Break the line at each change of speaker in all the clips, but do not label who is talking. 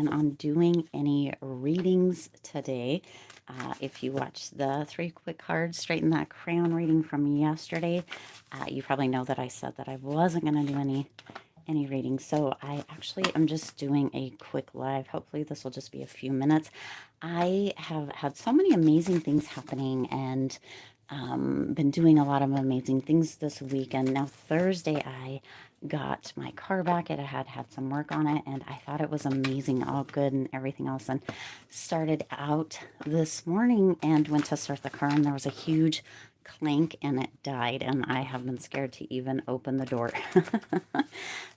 plan on doing any readings today. If you watched the 3 quick cards, straighten that crown reading from yesterday, you probably know that I said that I wasn't going to do any readings. So I actually am just doing a quick live. Hopefully this will just be a few minutes. I have had so many amazing things happening and been doing a lot of amazing things this week. And now Thursday, I got my car back. It had some work on it, and I thought it was amazing, all good and everything else. And started out this morning and went to start the car, and there was a huge clank and it died, and I have been scared to even open the door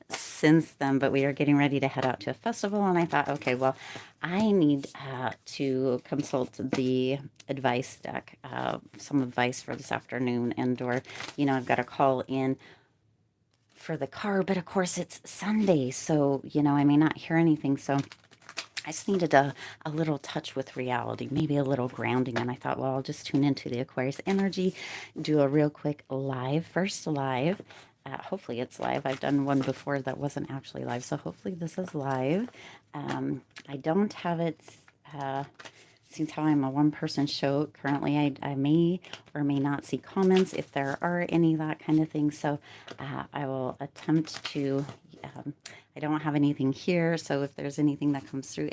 since then. But we are getting ready to head out to a festival, and I thought, okay, well, I need to consult the advice deck, some advice for this afternoon, and or I've got a call in for the car, but of course it's Sunday, so I may not hear anything. So I just needed a little touch with reality, maybe a little grounding. And I thought, well, I'll just tune into the Aquarius energy, do a real quick first live. Hopefully it's live. I've done one before that wasn't actually live, so hopefully this is live. I don't have it, since how I'm a one-person show currently, I may or may not see comments if there are any, that kind of thing. So I will attempt to, I don't have anything here, so if there's anything that comes through,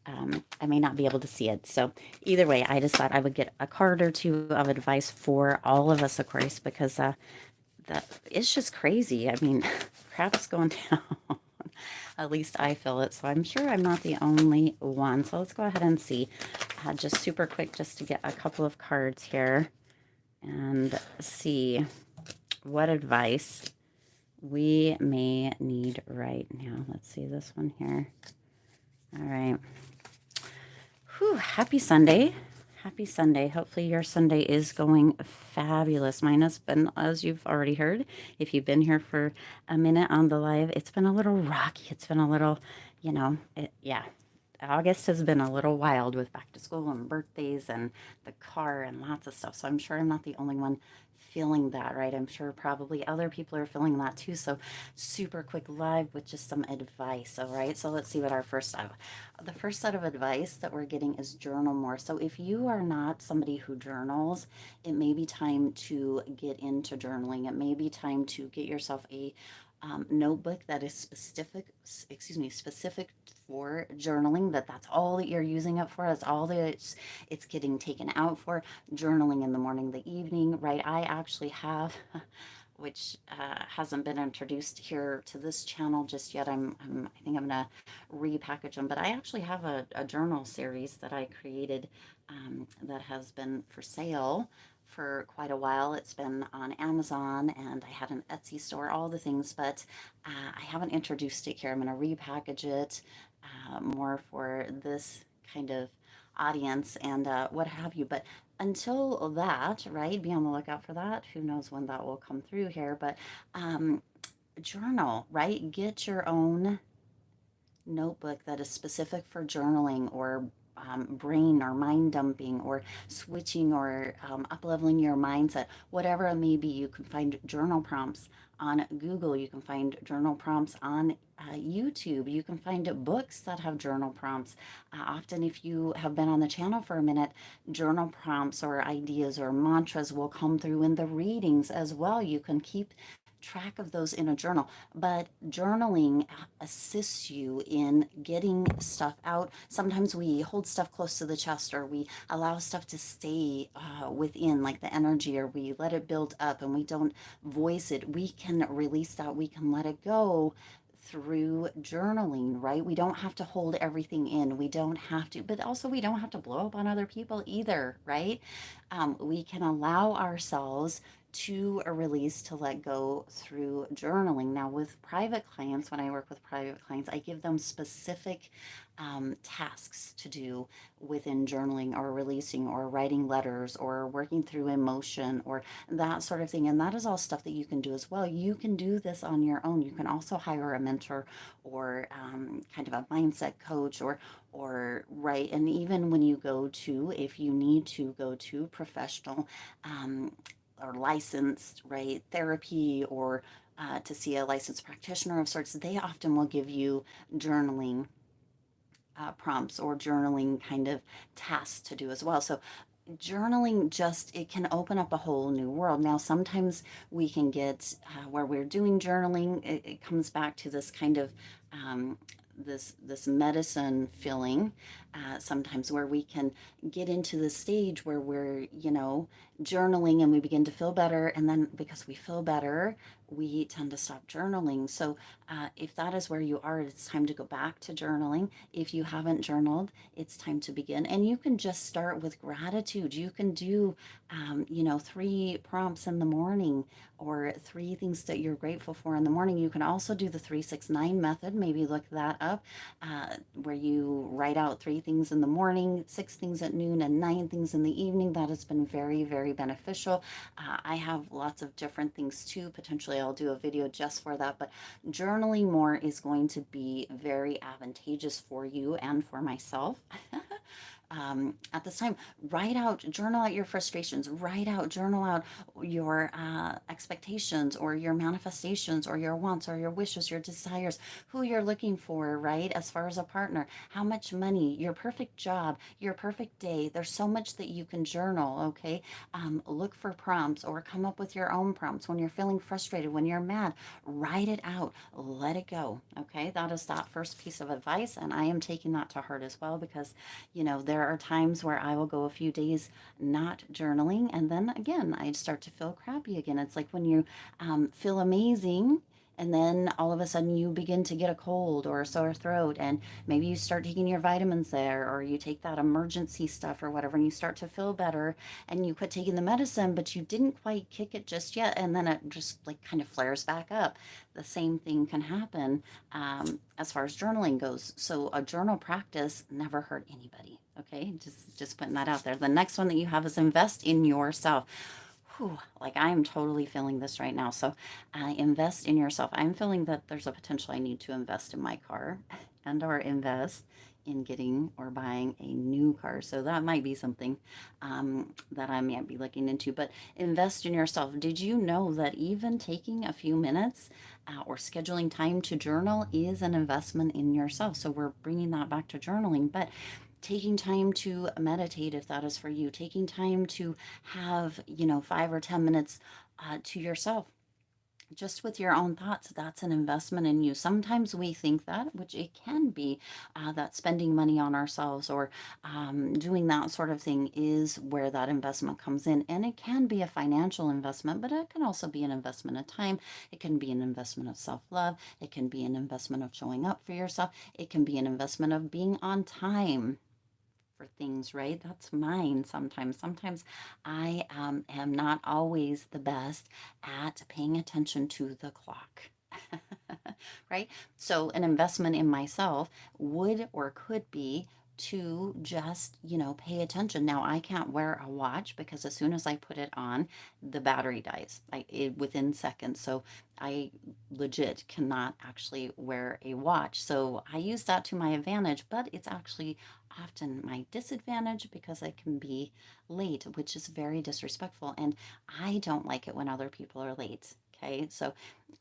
I may not be able to see it. So either way, I just thought I would get a card or two of advice for all of us, Aquarius, because it's just crazy. I mean, crap's going down. At least I feel it, so I'm sure I'm not the only one. So let's go ahead and see. Just super quick, just to get a couple of cards here and see what advice we may need right now. Let's see this one here. All right. Whew, happy Sunday. Happy Sunday. Hopefully your Sunday is going fabulous. Mine has been, as you've already heard, if you've been here for a minute on the live, it's been a little rocky. It's been a little, yeah. August has been a little wild with back to school and birthdays and the car and lots of stuff. So I'm sure I'm not the only one feeling that, right? I'm sure probably other people are feeling that too. So super quick live with just some advice. All right. So let's see what the first set of advice that we're getting is journal more. So if you are not somebody who journals, it may be time to get into journaling. It may be time to get yourself a notebook that is specific for journaling, that's all that you're using it for. That's all that it's getting taken out for. Journaling in the morning, the evening, right? I actually have, which hasn't been introduced here to this channel just yet. I think I'm gonna repackage them, but I actually have a journal series that I created that has been for sale for quite a while. It's been on Amazon, and I had an Etsy store, all the things, but I haven't introduced it here. I'm going to repackage it more for this kind of audience and what have you. But until that, right, be on the lookout for that. Who knows when that will come through here, but journal, right? Get your own notebook that is specific for journaling or brain or mind dumping or switching or up leveling your mindset, whatever it may be. You can find journal prompts on Google. You can find journal prompts on YouTube. You can find books that have journal prompts. Often, if you have been on the channel for a minute, journal prompts or ideas or mantras will come through in the readings as well. You can keep track of those in a journal, but journaling assists you in getting stuff out. Sometimes we hold stuff close to the chest, or we allow stuff to stay within, like the energy, or we let it build up and we don't voice it. We can release that, we can let it go through journaling, right? We don't have to hold everything in. We don't have to, but also we don't have to blow up on other people either, right? We can allow ourselves to a release, to let go through journaling. Now, with private clients, when I work with private clients, I give them specific tasks to do within journaling or releasing or writing letters or working through emotion or that sort of thing. And that is all stuff that you can do as well. You can do this on your own. You can also hire a mentor or kind of a mindset coach or right. And even when you go to, if you need to go to professional or licensed, right, therapy or to see a licensed practitioner of sorts, they often will give you journaling prompts or journaling kind of tasks to do as well. So journaling just, it can open up a whole new world. Now sometimes we can get where we're doing journaling, it comes back to this kind of this medicine feeling, sometimes where we can get into the stage where we're, journaling and we begin to feel better, and then because we feel better we tend to stop journaling. So if that is where you are, it's time to go back to journaling. If you haven't journaled, it's time to begin. And you can just start with gratitude. You can do, 3 prompts in the morning, or 3 things that you're grateful for in the morning. You can also do the 369 method. Maybe look that up, where you write out 3 things in the morning, 6 things at noon, and 9 things in the evening. That has been very, very beneficial. I have lots of different things too. Potentially I'll do a video just for that, but journaling more is going to be very advantageous for you and for myself. At this time, journal out your frustrations, journal out your expectations, or your manifestations, or your wants, or your wishes, your desires, who you're looking for, right? As far as a partner, how much money, your perfect job, your perfect day. There's so much that you can journal, okay? Look for prompts, or come up with your own prompts. When you're feeling frustrated, when you're mad, write it out, let it go, okay? That is that first piece of advice, and I am taking that to heart as well, because there are times where I will go a few days not journaling, and then again I start to feel crappy again. It's like when you feel amazing, and then all of a sudden you begin to get a cold or a sore throat, and maybe you start taking your vitamins there, or you take that emergency stuff or whatever, and you start to feel better, and you quit taking the medicine, but you didn't quite kick it just yet, and then it just like kind of flares back up. The same thing can happen as far as journaling goes. So a journal practice never hurt anybody. Okay, just putting that out there. The next one that you have is invest in yourself. Whew, like I am totally feeling this right now. So invest in yourself. I'm feeling that there's a potential I need to invest in my car, and or invest in getting or buying a new car. So that might be something that I might be looking into. But invest in yourself. Did you know that even taking a few minutes or scheduling time to journal is an investment in yourself? So we're bringing that back to journaling, but taking time to meditate, if that is for you, taking time to have 5 or 10 minutes to yourself, just with your own thoughts, that's an investment in you. Sometimes we think that, which it can be, that spending money on ourselves, or doing that sort of thing, is where that investment comes in. And it can be a financial investment, but it can also be an investment of time. It can be an investment of self-love. It can be an investment of showing up for yourself. It can be an investment of being on time for things, right? That's mine sometimes. Sometimes I am not always the best at paying attention to the clock. Right? So an investment in myself would or could be to just, pay attention. Now I can't wear a watch, because as soon as I put it on, the battery dies within seconds. So I legit cannot actually wear a watch. So I use that to my advantage, but it's actually often my disadvantage, because I can be late, which is very disrespectful. And I don't like it when other people are late. Okay, so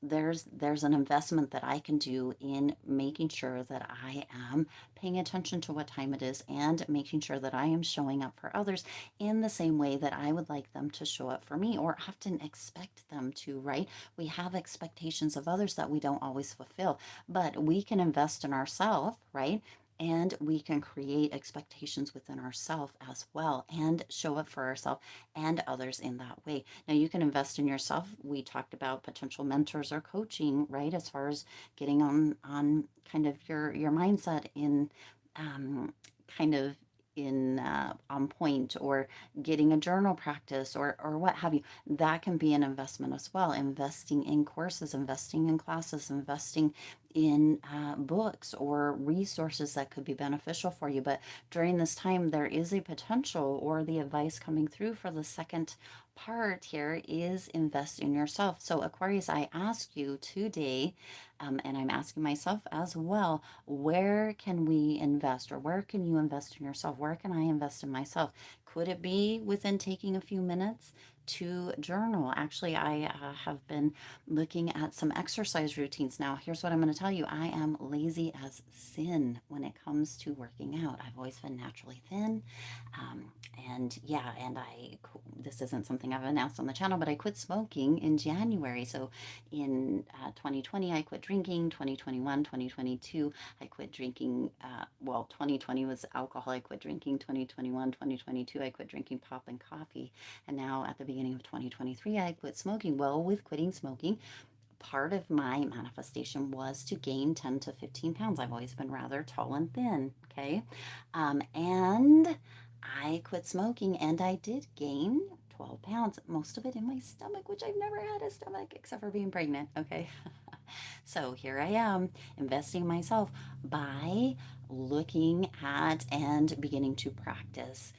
there's an investment that I can do in making sure that I am paying attention to what time it is, and making sure that I am showing up for others in the same way that I would like them to show up for me, or often expect them to, right? We have expectations of others that we don't always fulfill, but we can invest in ourselves, right? And we can create expectations within ourselves as well, and show up for ourselves and others in that way. Now, you can invest in yourself. We talked about potential mentors or coaching, right? As far as getting on kind of your mindset in kind of in on point, or getting a journal practice, or what have you. That can be an investment as well. Investing in courses, investing in classes, investing in books or resources that could be beneficial for you. But during this time, there is a potential, or the advice coming through for the second part here is invest in yourself. So Aquarius, I ask you today, and I'm asking myself as well, where can we invest, or where can you invest in yourself? Where can I invest in myself? Could it be within taking a few minutes to journal? Actually, I have been looking at some exercise routines now. Here's what I'm going to tell you. I am lazy as sin when it comes to working out. I've always been naturally thin. Um, and yeah, and this isn't something I've announced on the channel, but I quit smoking in January. So in 2020, I quit drinking. 2021, 2022, I quit drinking. Well, 2020 was alcohol. I quit drinking. 2021, 2022, I quit drinking pop and coffee. And now at the beginning of 2023, I quit smoking. Well, with quitting smoking, part of my manifestation was to gain 10 to 15 pounds. I've always been rather tall and thin. Okay. And I quit smoking and I did gain 12 pounds, most of it in my stomach, which I've never had a stomach except for being pregnant. Okay. So here I am investing in myself by looking at and beginning to practice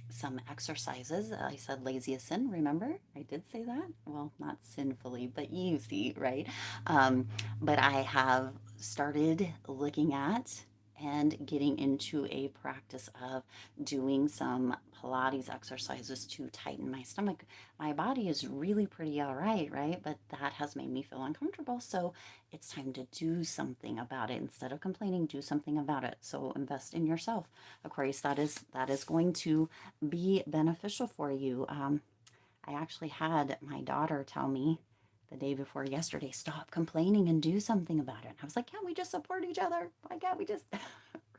some exercises. I said lazy as sin, remember? I did say that. Well, not sinfully, but you see, right? But I have started looking at and getting into a practice of doing some Pilates exercises to tighten my stomach. My body is really pretty all right, right? But that has made me feel uncomfortable. So it's time to do something about it. Instead of complaining, do something about it. So invest in yourself. Aquarius, that is going to be beneficial for you. I actually had my daughter tell me the day before yesterday, stop complaining and do something about it. And I was like, can't we just support each other? Why can't we just,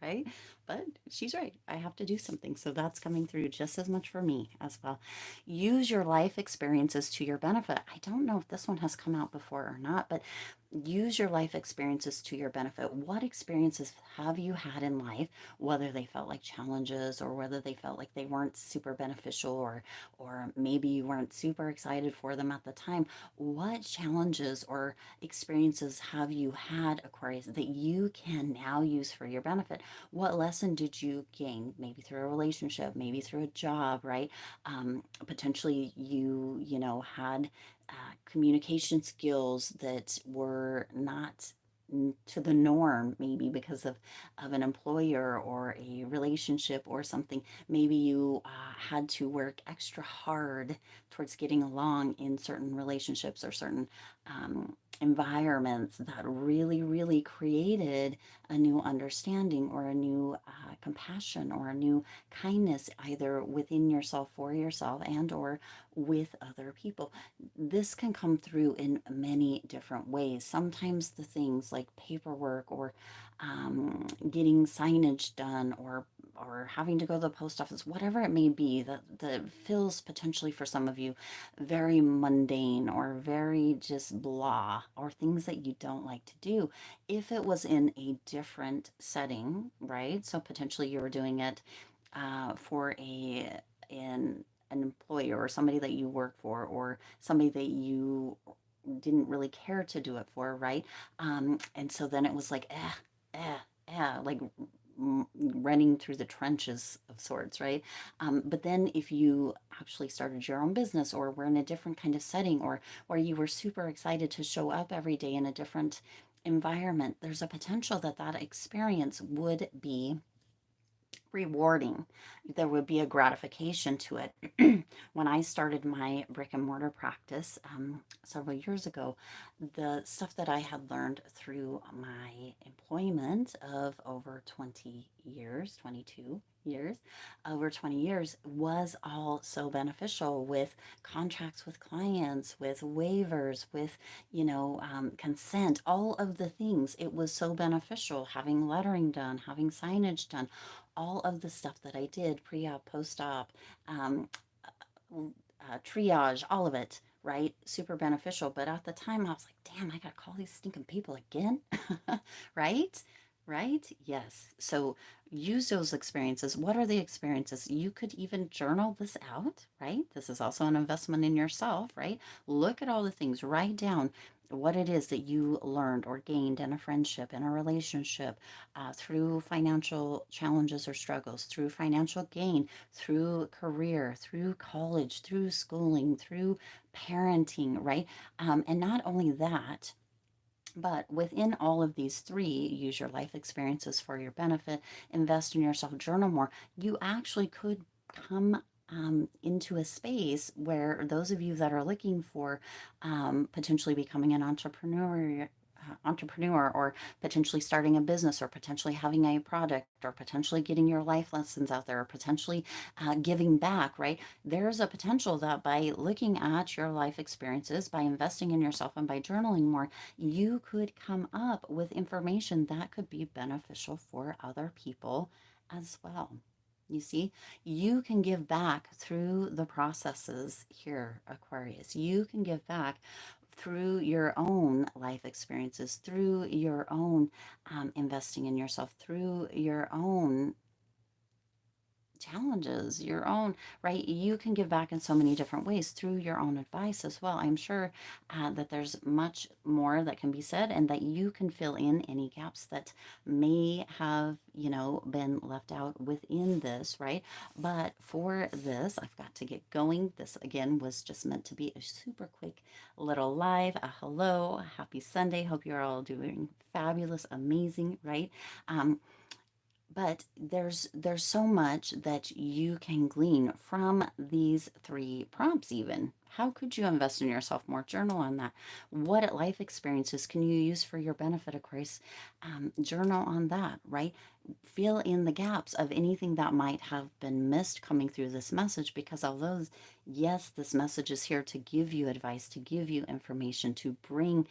right? But she's right. I have to do something. So that's coming through just as much for me as well. Use your life experiences to your benefit. I don't know if this one has come out before or not, but use your life experiences to your benefit. What experiences have you had in life, whether they felt like challenges or whether they felt like they weren't super beneficial, or maybe you weren't super excited for them at the time? What challenges or experiences have you had, Aquarius, that you can now use for your benefit? What lesson did you gain? Maybe through a relationship, maybe through a job, right? Potentially had communication skills that were not to the norm, maybe because of an employer or a relationship or something. Maybe you had to work extra hard towards getting along in certain relationships or certain environments that really, really created a new understanding or a new compassion or a new kindness, either within yourself, for yourself, and or with other people. This can come through in many different ways. Sometimes the things like paperwork or getting signage done, or having to go to the post office, whatever it may be, that feels potentially for some of you very mundane or very just blah, or things that you don't like to do. If it was in a different setting, right? So potentially you were doing it for an employer or somebody that you work for, or somebody that you didn't really care to do it for, right? And so then it was like, like running through the trenches of sorts, right? But then if you actually started your own business, or were in a different kind of setting, or you were super excited to show up every day in a different environment, there's a potential that that experience would be rewarding. There would be a gratification to it. When I started my brick and mortar practice several years ago, the stuff that I had learned through my employment of over 20 years, 22 years, over 20 years, was all so beneficial, with contracts with clients, with waivers, with, consent, all of the things. It was so beneficial, having lettering done, having signage done, all of the stuff that I did, pre-op, post-op, um, triage, all of it, right? Super beneficial. But at the time, I was like, damn, I got to call these stinking people again, right? Right? Yes. So use those experiences. What are the experiences? You could even journal this out, right? This is also an investment in yourself, right? Look at all the things, write down what it is that you learned or gained in a friendship, in a relationship, through financial challenges or struggles, through financial gain, through career, through college, through schooling, through parenting, right? And not only that, but within all of these three, use your life experiences for your benefit, invest in yourself, journal more. You actually could come into a space where those of you that are looking for potentially becoming an entrepreneur, or potentially starting a business, or potentially having a product, or potentially getting your life lessons out there, or potentially giving back, right? There's a potential that by looking at your life experiences, by investing in yourself, and by journaling more, you could come up with information that could be beneficial for other people as well. You see, you can give back through the processes here, Aquarius. You can give back through your own life experiences, through your own investing in yourself, through your own challenges, your own, right? You can give back in so many different ways through your own advice as well. I'm sure that there's much more that can be said, and that you can fill in any gaps that may have, been left out within this, right? But for this, I've got to get going. This again was just meant to be a super quick little live. Hello, happy Sunday. Hope you're all doing fabulous, amazing, right? But there's so much that you can glean from these three prompts. Even how could you invest in yourself more? Journal on that. What life experiences can you use for your benefit, Aquarius? Journal on that, right? Fill in the gaps of anything that might have been missed coming through this message, because although, yes, this message is here to give you advice, to give you information, to bring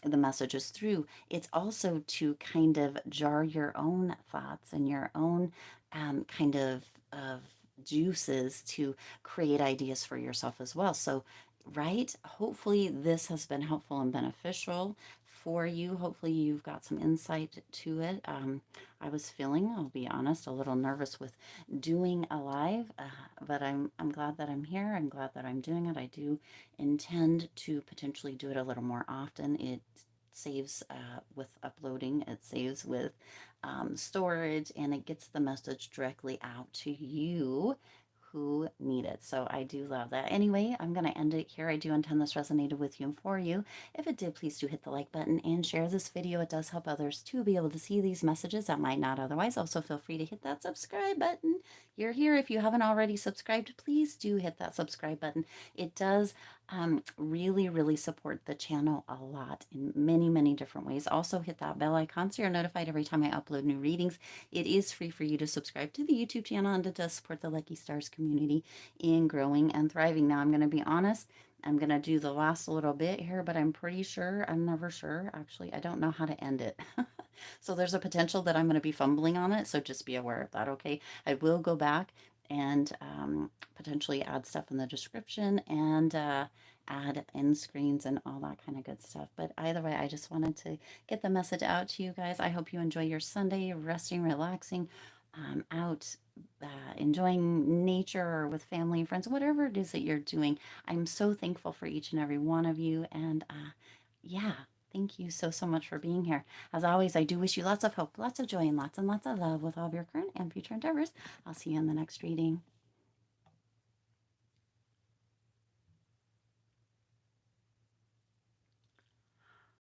the messages through, it's also to kind of jar your own thoughts and your own kind of juices to create ideas for yourself as well. So, right, hopefully this has been helpful and beneficial for you. Hopefully you've got some insight to it. I was feeling, I'll be honest, a little nervous with doing a live, but I'm glad that I'm here. I'm glad that I'm doing it. I do intend to potentially do it a little more often. It saves with uploading, it saves with storage, and it gets the message directly out to you who need it. So I do love that. Anyway, I'm going to end it here. I do intend this resonated with you and for you. If it did, please do hit the like button and share this video. It does help others to be able to see these messages that might not otherwise. Also, feel free to hit that subscribe button. You're here. If you haven't already subscribed, please do hit that subscribe button. It does really, really support the channel a lot in many, many different ways. Also, hit that bell icon so you're notified every time I upload new readings. It is free for you to subscribe to the YouTube channel, and it does support the Lucky Stars community in growing and thriving. Now, I'm going to be honest. I'm going to do the last little bit here, but I'm pretty sure, I'm never sure. Actually, I don't know how to end it. So there's a potential that I'm going to be fumbling on it. So just be aware of that, okay? I will go back and potentially add stuff in the description, and add end screens and all that kind of good stuff. But either way, I just wanted to get the message out to you guys. I hope you enjoy your Sunday, resting, relaxing, out, enjoying nature, or with family and friends, whatever it is that you're doing. I'm so thankful for each and every one of you. And yeah, thank you so, so much for being here. As always, I do wish you lots of hope, lots of joy, and lots of love with all of your current and future endeavors. I'll see you in the next reading.